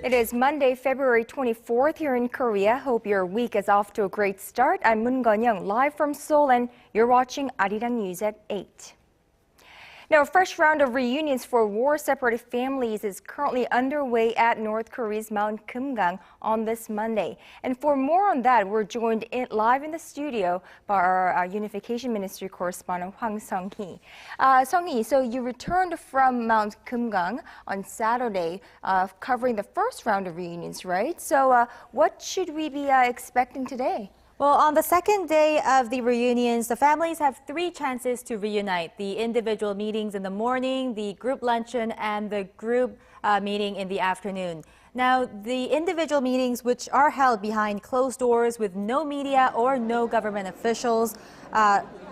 It is Monday, February 24th here in Korea. Hope your week is off to a great start. I'm Conn-young, live from Seoul, and you're watching ARIRANG News at 8. Now, a fresh round of reunions for war-separated families is currently underway at North Korea's Mount Kumgang on this Monday. And for more on that, we're joined live in the studio by our Unification Ministry correspondent Hwang Sung-hee. Sung-hee, so you returned from Mount Kumgang on Saturday, covering the first round of reunions, right? So what should we be expecting today? Well, on the second day of the reunions, the families have 3 chances to reunite. The individual meetings in the morning, the group luncheon, and the group meeting in the afternoon. Now, the individual meetings, which are held behind closed doors with no media or no government officials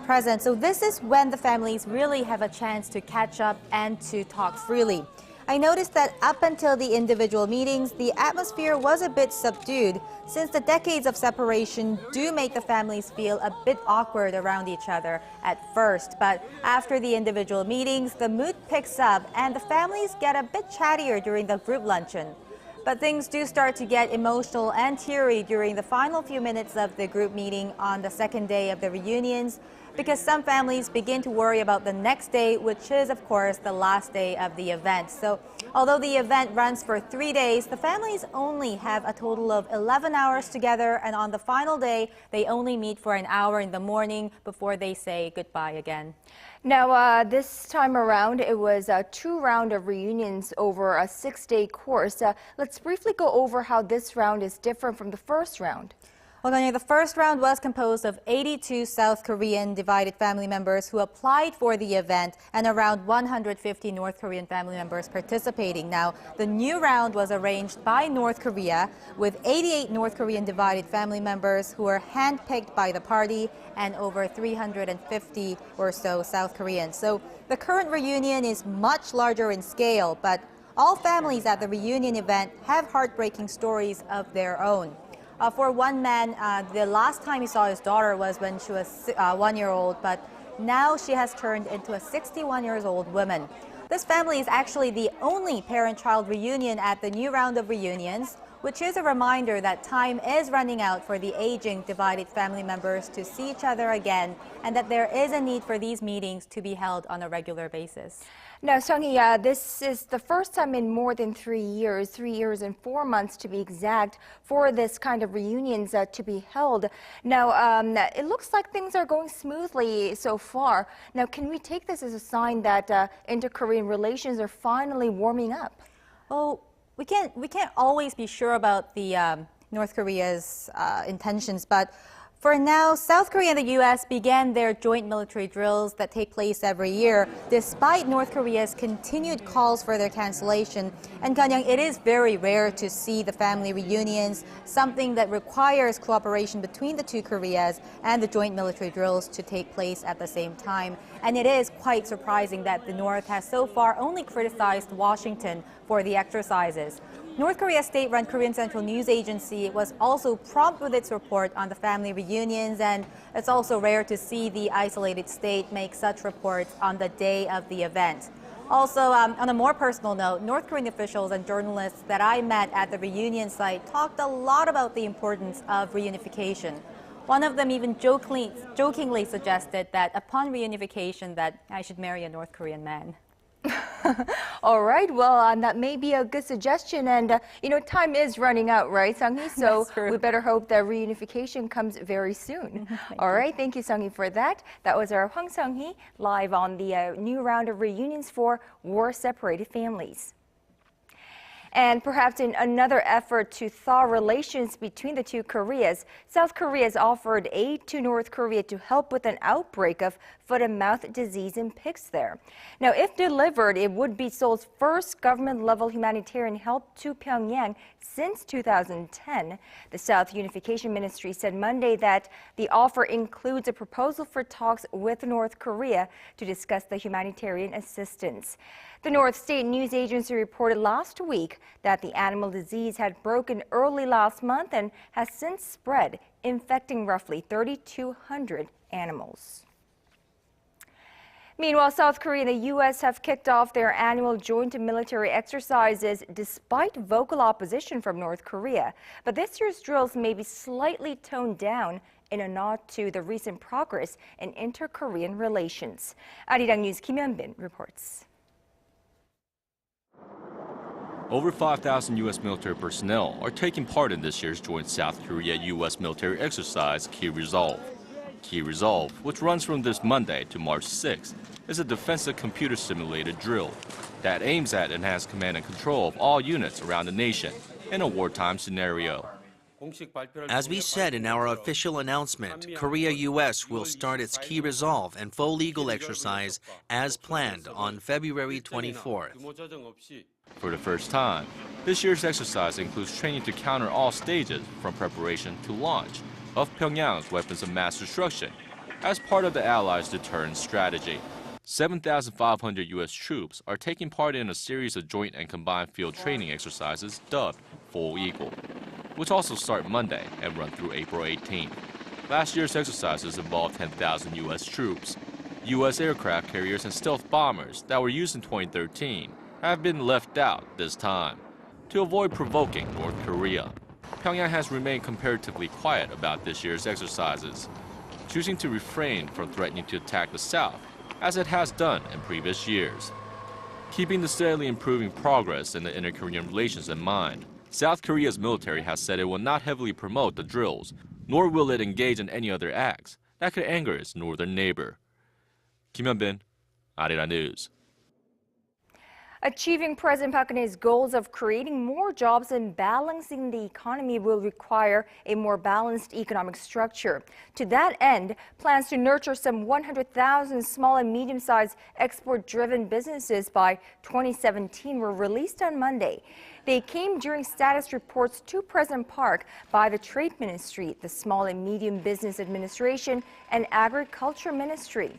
present. So this is when the families really have a chance to catch up and to talk freely. I noticed that up until the individual meetings, the atmosphere was a bit subdued since the decades of separation do make the families feel a bit awkward around each other at first. But after the individual meetings, the mood picks up and the families get a bit chattier during the group luncheon. But things do start to get emotional and teary during the final few minutes of the group meeting on the second day of the reunions, because some families begin to worry about the next day, which is, of course, the last day of the event. So, although the event runs for 3 days, the families only have a total of 11 hours together, and on the final day, they only meet for an hour in the morning before they say goodbye again. Now, this time around, it was a 2 round of reunions over a 6-day course. Let's briefly go over how this round is different from the first round. Well, Conn-young, the first round was composed of 82 South Korean divided family members who applied for the event and around 150 North Korean family members participating. Now, the new round was arranged by North Korea with 88 North Korean divided family members who were handpicked by the party and over 350 or so South Koreans. So the current reunion is much larger in scale, but all families at the reunion event have heartbreaking stories of their own. For one man, the last time he saw his daughter was when she was 1 year old, but now she has turned into a 61-year-old woman. This family is actually the only parent-child reunion at the new round of reunions, which is a reminder that time is running out for the aging divided family members to see each other again, and that there is a need for these meetings to be held on a regular basis. Now, Sung-hee, this is the first time in more than 3 years, 3 years and 4 months to be exact, for this kind of reunions to be held. Now, it looks like things are going smoothly so far. Now, can we take this as a sign that inter-Korean relations are finally warming up? Oh, we can't always be sure about the North Korea's intentions, but for now, South Korea and the U.S. began their joint military drills that take place every year, despite North Korea's continued calls for their cancellation. And Conn-young, it is very rare to see the family reunions, something that requires cooperation between the two Koreas, and the joint military drills to take place at the same time. And it is quite surprising that the North has so far only criticized Washington for the exercises. North Korea's state-run Korean Central News Agency was also prompt with its report on the family reunions, and it's also rare to see the isolated state make such reports on the day of the event. Also, on a more personal note, North Korean officials and journalists that I met at the reunion site talked a lot about the importance of reunification. One of them even jokingly suggested that upon reunification that I should marry a North Korean man. All right, well, that may be a good suggestion, and time is running out, right, Sung-hee? So we better hope that reunification comes very soon. All right, thank you, Sung-hee, for that. That was our Hwang Sung-hee live on the new round of reunions for war-separated families. And perhaps in another effort to thaw relations between the two Koreas, South Korea has offered aid to North Korea to help with an outbreak of foot-and-mouth disease in pigs there. Now, if delivered, it would be Seoul's first government-level humanitarian help to Pyongyang since 2010. The South Unification Ministry said Monday that the offer includes a proposal for talks with North Korea to discuss the humanitarian assistance. The North State News Agency reported last week that the animal disease had broken early last month and has since spread, infecting roughly 3,200 animals. Meanwhile, South Korea and the U.S. have kicked off their annual joint military exercises despite vocal opposition from North Korea. But this year's drills may be slightly toned down in a nod to the recent progress in inter-Korean relations. ARIRANG News Kim Hyun-bin reports. Over 5,000 U.S. military personnel are taking part in this year's joint South Korea-U.S. military exercise, Key Resolve. Key Resolve, which runs from this Monday to March 6th, is a defensive computer simulated drill that aims at enhanced command and control of all units around the nation in a wartime scenario. As we said in our official announcement, Korea-US will start its Key Resolve and full legal exercise as planned on February 24th. For the first time, this year's exercise includes training to counter all stages from preparation to launch of Pyongyang's weapons of mass destruction as part of the Allies' deterrence strategy. 7,500 U.S. troops are taking part in a series of joint and combined field training exercises dubbed Full Eagle, which also start Monday and run through April 18th. Last year's exercises involved 10,000 U.S. troops. U.S. aircraft carriers and stealth bombers that were used in 2013 have been left out this time to avoid provoking North Korea. Pyongyang has remained comparatively quiet about this year's exercises, choosing to refrain from threatening to attack the South, as it has done in previous years. Keeping the steadily improving progress in the inter-Korean relations in mind, South Korea's military has said it will not heavily promote the drills, nor will it engage in any other acts that could anger its northern neighbor. Kim Hyun-bin, ARIRANG News. Achieving President Park Geun-hye's goals of creating more jobs and balancing the economy will require a more balanced economic structure. To that end, plans to nurture some 100,000 small and medium-sized export-driven businesses by 2017 were released on Monday. They came during status reports to President Park by the Trade Ministry, the Small and Medium Business Administration, and Agriculture Ministry.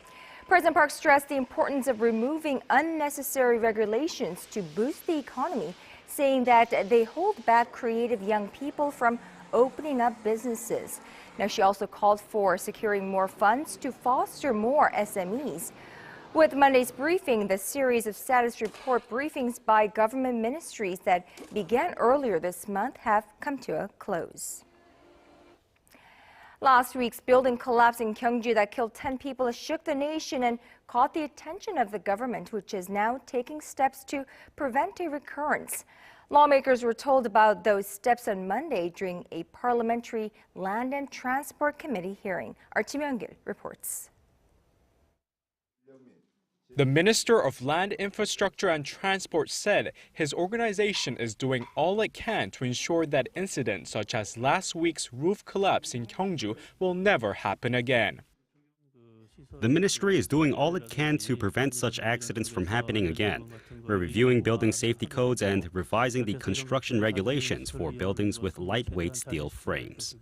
President Park stressed the importance of removing unnecessary regulations to boost the economy, saying that they hold back creative young people from opening up businesses. Now, she also called for securing more funds to foster more SMEs. With Monday's briefing, the series of status report briefings by government ministries that began earlier this month have come to a close. Last week's building collapse in Gyeongju that killed 10 people shook the nation and caught the attention of the government, which is now taking steps to prevent a recurrence. Lawmakers were told about those steps on Monday during a parliamentary Land and Transport Committee hearing. Our Kim Hyun-gil reports. The Minister of Land, Infrastructure and Transport said his organization is doing all it can to ensure that incidents such as last week's roof collapse in Gyeongju will never happen again. The ministry is doing all it can to prevent such accidents from happening again. We're reviewing building safety codes and revising the construction regulations for buildings with lightweight steel frames.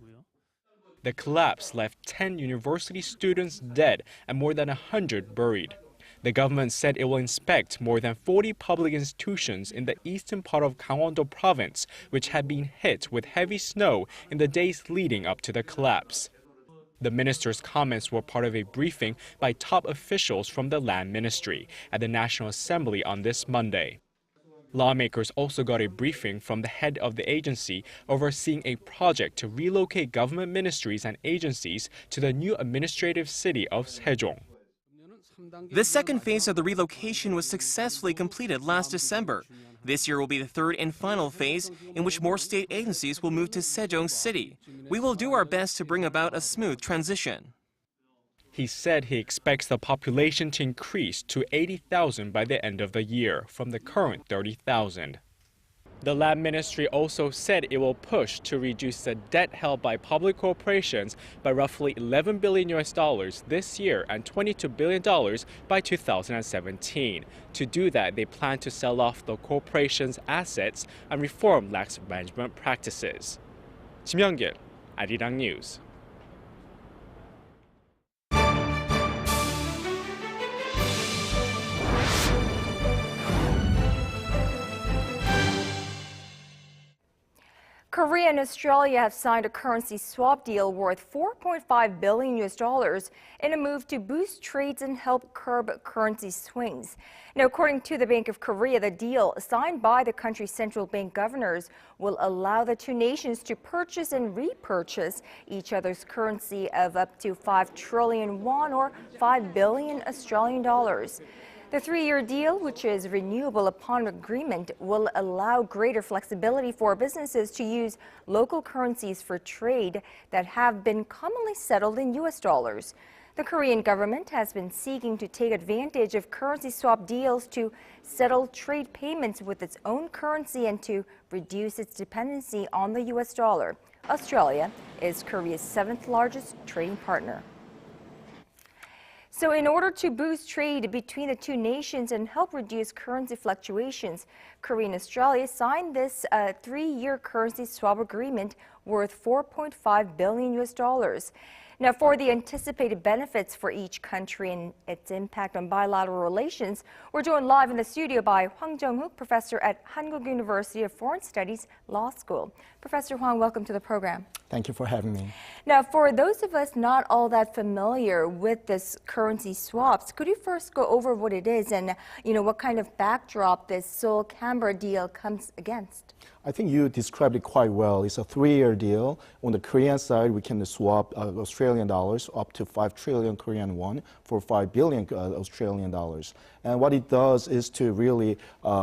The collapse left 10 university students dead and more than 100 buried. The government said it will inspect more than 40 public institutions in the eastern part of Gangwon-do province, which had been hit with heavy snow in the days leading up to the collapse. The minister's comments were part of a briefing by top officials from the Land Ministry at the National Assembly on this Monday. Lawmakers also got a briefing from the head of the agency overseeing a project to relocate government ministries and agencies to the new administrative city of Sejong. The second phase of the relocation was successfully completed last December. This year will be the third and final phase in which more state agencies will move to Sejong City. We will do our best to bring about a smooth transition. He said he expects the population to increase to 80,000 by the end of the year from the current 30,000. The Land Ministry also said it will push to reduce the debt held by public corporations by roughly $11 billion this year and $22 billion by 2017. To do that, they plan to sell off the corporation's assets and reform lax management practices. Kim Hyun-gil, ARIRANG News. Korea and Australia have signed a currency swap deal worth $4.5 billion in a move to boost trades and help curb currency swings. Now, according to the Bank of Korea, the deal signed by the country's central bank governors will allow the two nations to purchase and repurchase each other's currency of up to 5 trillion won or 5 billion Australian dollars. The three-year deal, which is renewable upon agreement, will allow greater flexibility for businesses to use local currencies for trade that have been commonly settled in U.S. dollars. The Korean government has been seeking to take advantage of currency swap deals to settle trade payments with its own currency and to reduce its dependency on the U.S. dollar. Australia is Korea's 7th largest trading partner. So in order to boost trade between the two nations and help reduce currency fluctuations, Korea and Australia signed this three-year currency swap agreement worth $4.5 billion. Now, for the anticipated benefits for each country and its impact on bilateral relations, we're joined live in the studio by Hwang Sung-hee, professor at Hankuk University of Foreign Studies Law School. Professor Hwang, welcome to the program. Thank you for having me. Now, for those of us not all that familiar with this currency swaps, could you first go over what it is and, what kind of backdrop this Seoul-Canberra deal comes against? I think you described it quite well. It's a three-year deal. On the Korean side, we can swap Australian dollars up to 5 trillion Korean won for 5 billion Australian dollars. And what it does is to really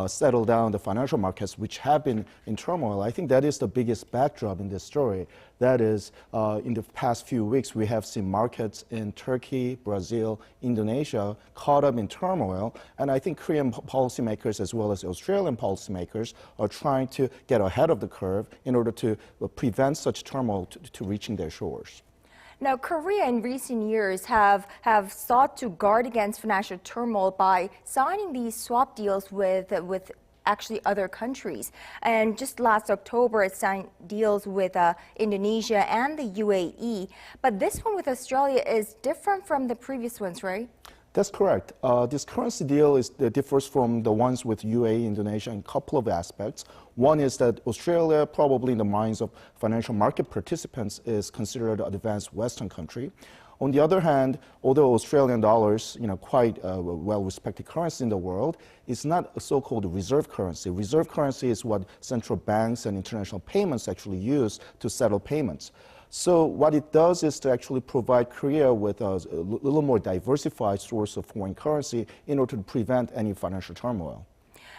settle down the financial markets, which have been in turmoil. I think that is the biggest backdrop in this story. That is, in the past few weeks, we have seen markets in Turkey, Brazil, Indonesia caught up in turmoil. And I think Korean policymakers as well as Australian policymakers are trying to get ahead of the curve in order to prevent such turmoil to reaching their shores. Now, Korea in recent years have sought to guard against financial turmoil by signing these swap deals with actually other countries. And just last October, it signed deals with Indonesia and the UAE. But this one with Australia is different from the previous ones, right? That's correct. This currency deal differs from the ones with UAE, Indonesia in a couple of aspects. One is that Australia, probably in the minds of financial market participants, is considered an advanced Western country. On the other hand, although Australian dollars, quite a well-respected currency in the world, is not a so-called reserve currency. Reserve currency is what central banks and international payments actually use to settle payments. So what it does is to actually provide Korea with a little more diversified source of foreign currency in order to prevent any financial turmoil.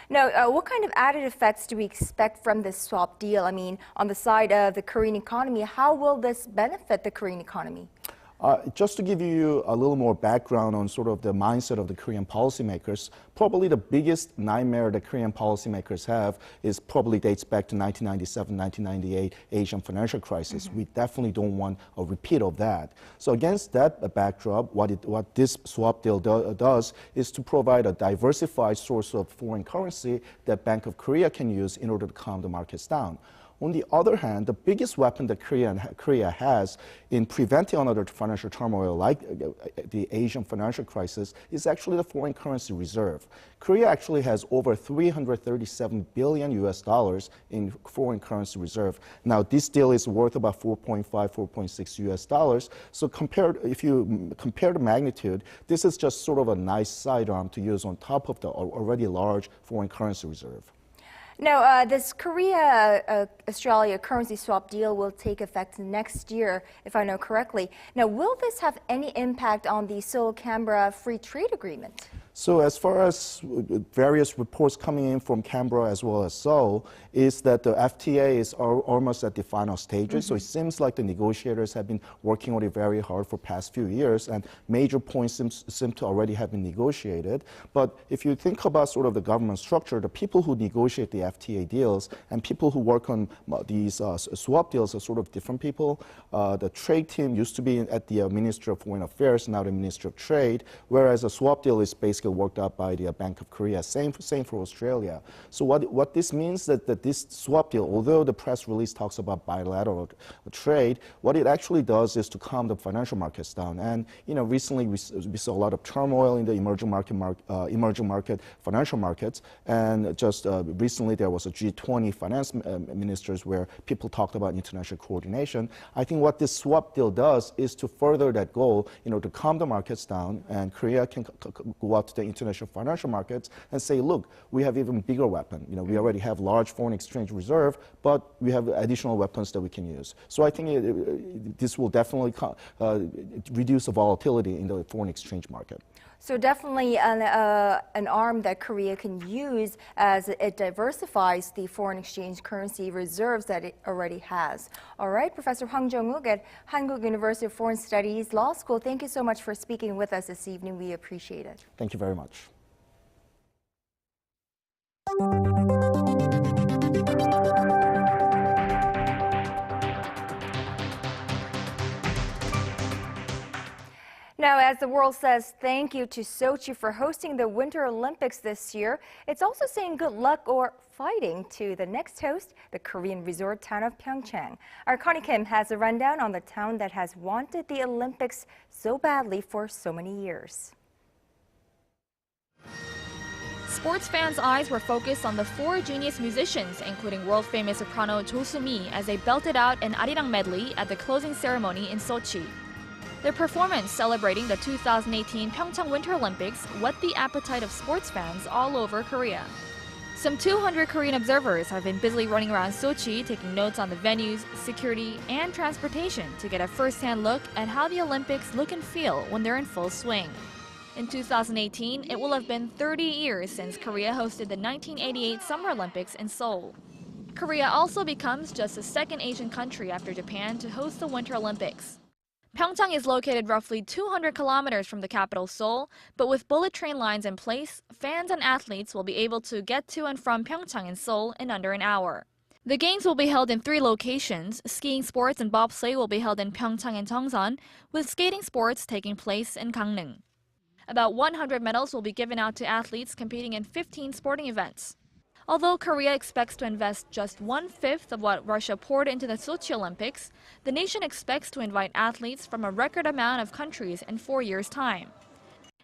Now, what kind of added effects do we expect from this swap deal? I mean, on the side of the Korean economy, how will this benefit the Korean economy? Just to give you a little more background on sort of the mindset of the Korean policymakers, probably the biggest nightmare that Korean policymakers have probably dates back to 1997, 1998 Asian financial crisis. We definitely don't want a repeat of that. So against that backdrop, what this swap deal does is to provide a diversified source of foreign currency that Bank of Korea can use in order to calm the markets down. On the other hand, the biggest weapon that Korea has in preventing another financial turmoil like the Asian financial crisis is actually the foreign currency reserve. Korea actually has over $337 billion in foreign currency reserve. Now, this deal is worth about 4.6 US dollars. So if you compare the magnitude, this is just sort of a nice sidearm to use on top of the already large foreign currency reserve. Now, this Korea-Australia currency swap deal will take effect next year, if I know correctly. Now, will this have any impact on the Seoul-Canberra Free Trade Agreement? So as far as various reports coming in from Canberra as well as Seoul, is that the FTA is almost at the final stages. So it seems like the negotiators have been working on it very hard for past few years, and major points seem to already have been negotiated. But if you think about sort of the government structure, the people who negotiate the FTA deals and people who work on these swap deals are sort of different people. The trade team used to be at the Ministry of Foreign Affairs, now the Ministry of Trade, whereas a swap deal is basically basically worked out by the Bank of Korea. Same for Australia. So what this means that this swap deal, although the press release talks about bilateral trade, what it actually does is to calm the financial markets down. And recently we saw a lot of turmoil in the emerging market financial markets. And just recently there was a G20 finance ministers where people talked about international coordination. I think what this swap deal does is to further that goal, to calm the markets down, and Korea can go out to the international financial markets and say, look, we have even bigger weapon. We already have large foreign exchange reserve, but we have additional weapons that we can use. So I think this will definitely reduce the volatility in the foreign exchange market. So definitely an arm that Korea can use as it diversifies the foreign exchange currency reserves that it already has. All right, Professor Hwang Sung-hee at Hankuk University of Foreign Studies Law School, thank you so much for speaking with us this evening. We appreciate it. Thank you very much. Now, as the world says thank you to Sochi for hosting the Winter Olympics this year, it's also saying good luck or fighting to the next host, the Korean resort town of Pyeongchang. Our Connie Kim has a rundown on the town that has wanted the Olympics so badly for so many years. Sports fans' eyes were focused on the four genius musicians, including world-famous soprano Jo Soo-mi, as they belted out an ARIRANG medley at the closing ceremony in Sochi. Their performance celebrating the 2018 Pyeongchang Winter Olympics whet the appetite of sports fans all over Korea. Some 200 Korean observers have been busily running around Sochi taking notes on the venues, security, and transportation to get a first-hand look at how the Olympics look and feel when they're in full swing. In 2018, it will have been 30 years since Korea hosted the 1988 Summer Olympics in Seoul. Korea also becomes just the second Asian country after Japan to host the Winter Olympics. Pyeongchang is located roughly 200 kilometers from the capital Seoul, but with bullet train lines in place, fans and athletes will be able to get to and from Pyeongchang and Seoul in under an hour. The games will be held in 3 locations. Skiing sports and bobsleigh will be held in Pyeongchang and Cheongsan, with skating sports taking place in Gangneung. About 100 medals will be given out to athletes competing in 15 sporting events. Although Korea expects to invest just 1/5 of what Russia poured into the Sochi Olympics, the nation expects to invite athletes from a record amount of countries in 4 years' time.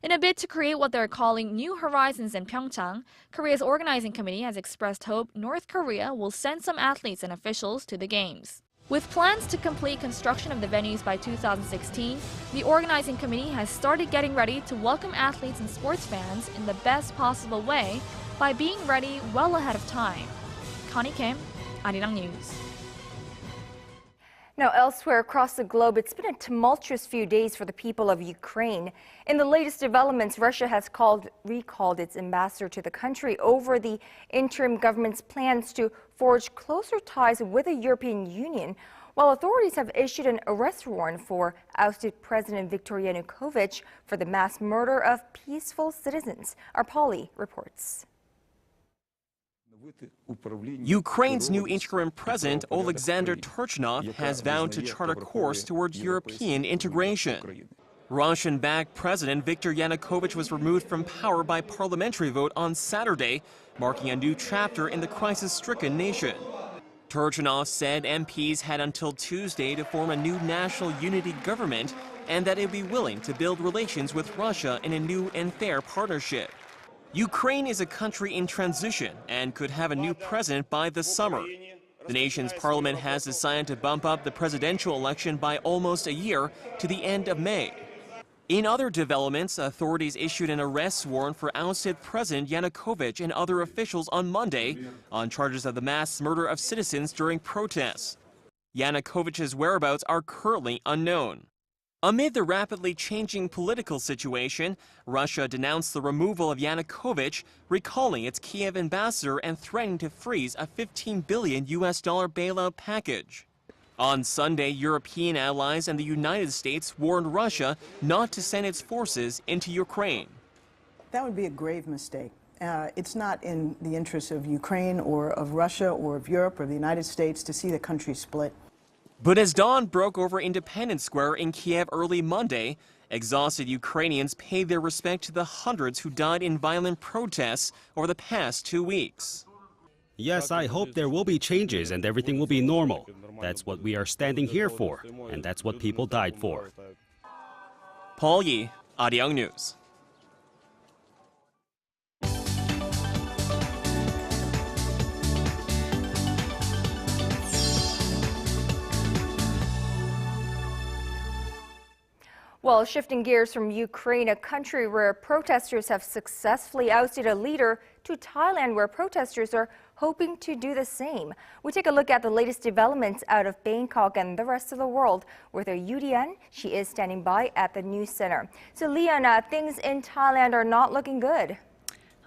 In a bid to create what they're calling New Horizons in Pyeongchang, Korea's organizing committee has expressed hope North Korea will send some athletes and officials to the Games. With plans to complete construction of the venues by 2016, the organizing committee has started getting ready to welcome athletes and sports fans in the best possible way by being ready well ahead of time. Connie Kim, ARIRANG News. Now, elsewhere across the globe, it's been a tumultuous few days for the people of Ukraine. In the latest developments, Russia has recalled its ambassador to the country over the interim government's plans to forge closer ties with the European Union, while authorities have issued an arrest warrant for ousted President Viktor Yanukovych for the mass murder of peaceful citizens. Our Polly reports. Ukraine's new interim president, Alexander Turchinov, has vowed to chart a course towards European integration. Russian-backed President Viktor Yanukovych was removed from power by parliamentary vote on Saturday, marking a new chapter in the crisis-stricken nation. Turchinov said MPs had until Tuesday to form a new national unity government and that it would be willing to build relations with Russia in a new and fair partnership. Ukraine is a country in transition and could have a new president by the summer. The nation's parliament has decided to bump up the presidential election by almost a year to the end of May. In other developments, authorities issued an arrest warrant for ousted President Yanukovych and other officials on Monday on charges of the mass murder of citizens during protests. Yanukovych's whereabouts are currently unknown. Amid the rapidly changing political situation, Russia denounced the removal of Yanukovych, recalling its Kiev ambassador and threatening to freeze a $15 billion bailout package. On Sunday, European allies and the United States warned Russia not to send its forces into Ukraine. That would be a grave mistake. It's not in the interest of Ukraine or of Russia or of Europe or the United States to see the country split. But as dawn broke over Independence Square in Kiev early Monday, Exhausted Ukrainians paid their respect to the hundreds who died in violent protests over the past 2 weeks. Yes, I hope there will be changes and everything will be normal. That's what we are standing here for, and that's what people died for. Paul Yi, ARIRANG News. Well, shifting gears from Ukraine, a country where protesters have successfully ousted a leader, to Thailand, where protesters are hoping to do the same. We take a look at the latest developments out of Bangkok and the rest of the world with our Yudian. She is standing by at the news center. So, Liana, things in Thailand are not looking good.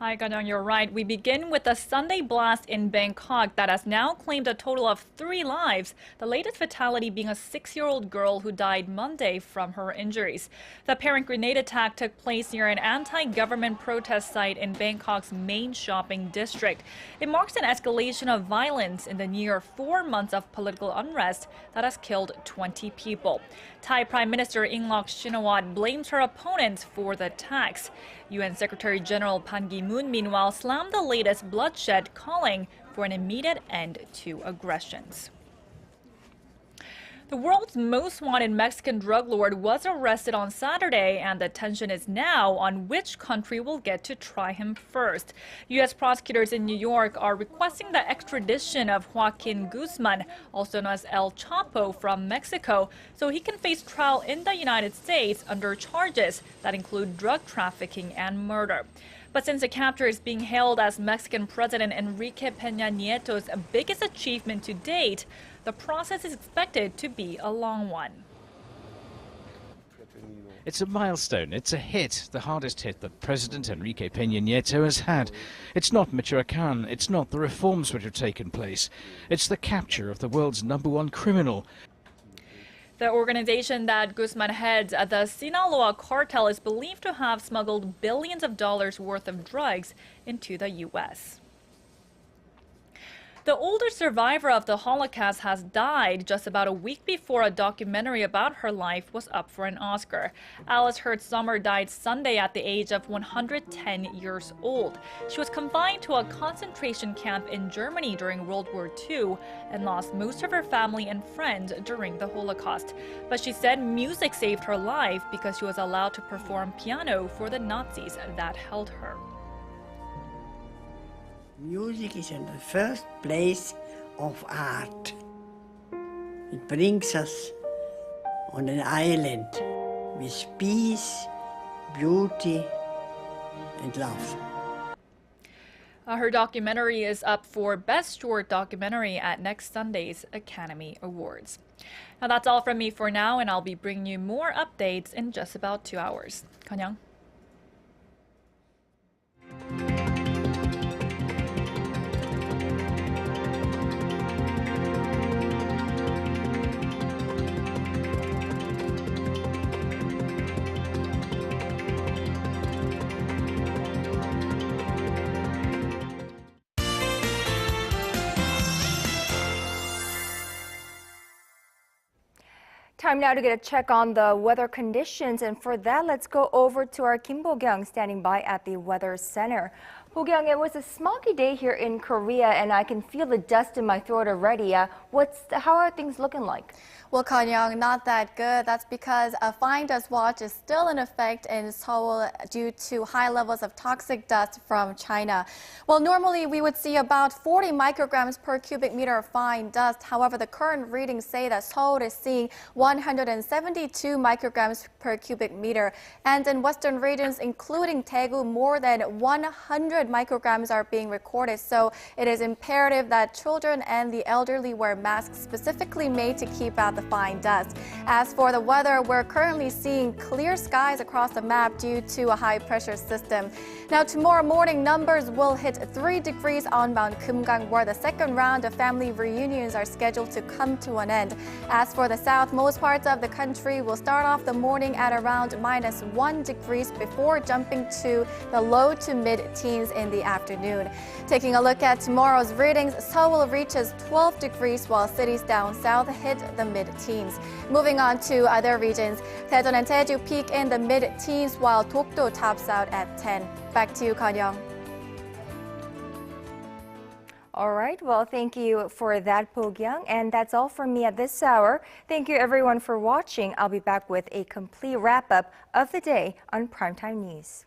Hi, Conn-young, you're right. We begin with a Sunday blast in Bangkok that has now claimed a total of 3 lives, the latest fatality being a 6-year-old girl who died Monday from her injuries. The apparent grenade attack took place near an anti-government protest site in Bangkok's main shopping district. It marks an escalation of violence in the near 4 months of political unrest that has killed 20 people. Thai Prime Minister Yingluck Shinawatra blames her opponents for the attacks. UN Secretary General Ban Ki-moon, meanwhile, slammed the latest bloodshed, calling for an immediate end to aggressions. The world's most wanted Mexican drug lord was arrested on Saturday, and the attention is now on which country will get to try him first. U.S. prosecutors in New York are requesting the extradition of Joaquin Guzman, also known as El Chapo, from Mexico, so he can face trial in the United States under charges that include drug trafficking and murder. But since the capture is being hailed as Mexican President Enrique Peña Nieto's biggest achievement to date, the process is expected to be a long one. It's a milestone. It's a hit, the hardest hit that President Enrique Peña Nieto has had. It's not Michoacán. It's not the reforms which have taken place. It's the capture of the world's #1 criminal. The organization that Guzman heads, the Sinaloa cartel, is believed to have smuggled billions of dollars worth of drugs into the U.S. The oldest survivor of the Holocaust has died just about a week before a documentary about her life was up for an Oscar. Alice Hertzsommer died Sunday at the age of 110 years old. She was confined to a concentration camp in Germany during World War II and lost most of her family and friends during the Holocaust. But she said music saved her life because she was allowed to perform piano for the Nazis that held her. Music is in the first place of art. It brings us on an island with peace, beauty, and love. Her documentary is up for Best Short Documentary at next Sunday's Academy Awards. Now that's all from me for now, and I'll be bringing you more updates in just about 2 hours. Conn-young. Time now to get a check on the weather conditions, and for that, let's go over to our Kim Bo-kyung standing by at the Weather Center. Bo-kyung, it was a smoggy day here in Korea, and I can feel the dust in my throat already. How are things looking like? Well, Conn-young, not that good. That's because a fine dust watch is still in effect in Seoul due to high levels of toxic dust from China. Well, normally we would see about 40 micrograms per cubic meter of fine dust. However, the current readings say that Seoul is seeing 172 micrograms per cubic meter. And in western regions, including Daegu, more than 100 micrograms are being recorded. So it is imperative that children and the elderly wear masks specifically made to keep out the fine dust. As for the weather, we're currently seeing clear skies across the map due to a high pressure system. Now, tomorrow morning, numbers will hit 3 degrees on Mount Kumgang, where the second round of family reunions are scheduled to come to an end. As for the south, most parts of the country will start off the morning at around -1 degrees before jumping to the low to mid-teens degrees in the afternoon. Taking a look at tomorrow's readings, Seoul reaches 12 degrees while cities down south hit the mid-teens. Moving on to other regions, Daejeon and Jeju peak in the mid-teens while Dokdo tops out at 10. Back to you, Conn-young. All right, well, thank you for that, Pogyang. And that's all from me at this hour. Thank you, everyone, for watching. I'll be back with a complete wrap-up of the day on Primetime News.